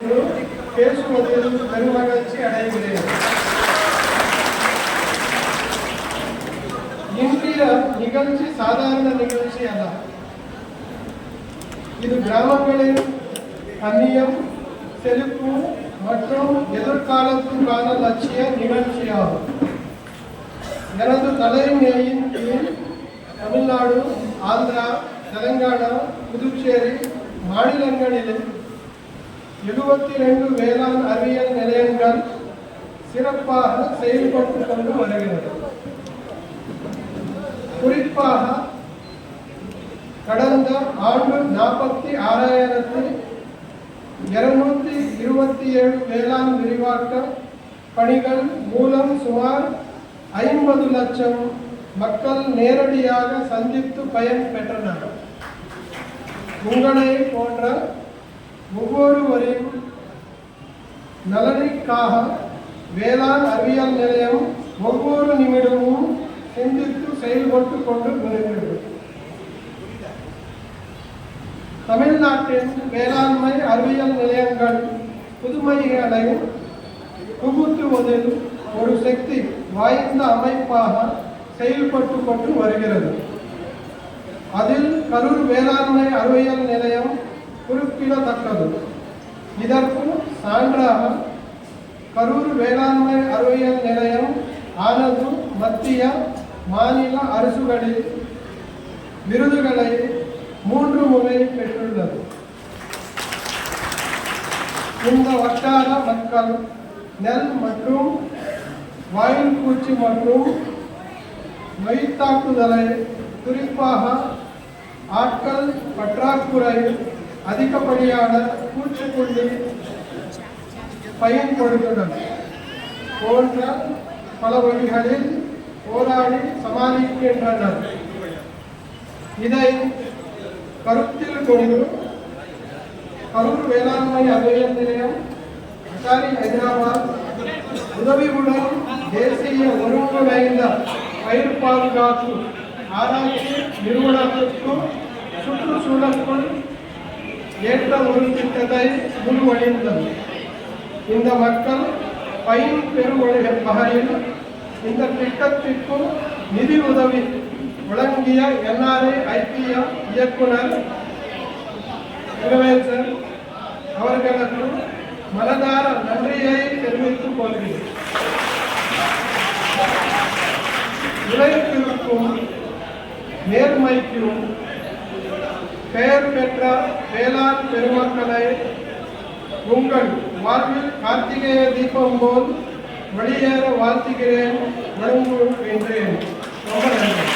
பேசுவதில் பெருமகிழ்ச்சி அடைகிறேன். இன்றைய நிகழ்ச்சி சாதாரண நிகழ்ச்சி அல்ல. இது கிராமங்களின் கண்ணியம், செழிப்பு மற்றும் எதிர்காலத்துக்கான லட்சிய நிகழ்ச்சியாகும். எனது தலைமையின் கீழ் தமிழ்நாடு, ஆந்திரா, தெலங்கானா, புதுச்சேரி மாநிலங்களில் 72 வேளாண் அறிவியல் நிலையங்கள் சிறப்பாக செயல்பட்டு கொண்டு வருகிறது. குறிப்பாக கடந்த ஆண்டு 46,227 வேளாண் விரிவாக்க பணிகள் மூலம் சுமார் 50 லட்சம் மக்கள் நேரடியாக சந்தித்து பயன் பெற்றனர். உங்களை போன்ற ஒவ்வொருவரின் நலனுக்காக வேளாண் அறிவியல் நிலையம் ஒவ்வொரு நிமிடமும் சிந்தித்து செயல்பட்டு கொண்டு வருகிறது. தமிழ்நாட்டின் வேளாண்மை அறிவியல் நிலையங்கள் புதுமைகளை புகுத்துவதில் ஒரு சக்தி வாய்ந்த அமைப்பாக செயல்பட்டு கொண்டு வருகிறது. அதில் கரூர் வேளாண்மை அறிவியல் நிலையம் குறிப்பிடத்தக்கது. இதற்கு சான்றாக கரூர் வேளாண்மை அறிவியல் நிலையம் ஆனது மத்திய மாநில அரசுகளில் விருதுகளை 3 முறை பெற்றுள்ளது. இந்த வட்டார மக்கள் நெல் மற்றும் வாயில் பூச்சி மற்றும் நோய் தாக்குதலை, குறிப்பாக ஆட்கள் பற்றாக்குறை, அதிகப்படியான பூச்சிக்கொல்லி பயன்படுத்துதல் போன்ற பல வழிகளில் போராடி சமாளிக்கின்றனர். இதை கருத்தில் கொண்டு கரூர் வேளாண்மை அறிவியல் நிலையம், அட்டாரி ஹைதராபாத் உதவியுடன் தேசிய ஒருங்கிணைந்த பயிர் பாதுகாப்பு ஆராய்ச்சி நிறுவனத்திற்கும் சுற்றுச்சூழலுக்கும் ஏற்ற ஒரு திட்டத்தை முன்மொழிந்தது. இந்த மக்கள் பயன் பெறும் வகையில் இந்த திட்டத்திற்கு நிதி உதவி வழங்கிய NRA ஐக்கிய இயக்குனர் அவர்களுக்கு மனதார நன்றியை தெரிவித்துக் கொள்கிறேன். உழைப்பிற்கும் நேர்மைக்கும் பெயர் பெற்ற வேளாண் பெருமக்களை உங்கள் வாழ்வில் கார்த்திகேய தீபம் போல் வெளியேற வாழ்த்துகிறேன், வணங்குகின்றேன். ரொம்ப நன்றி.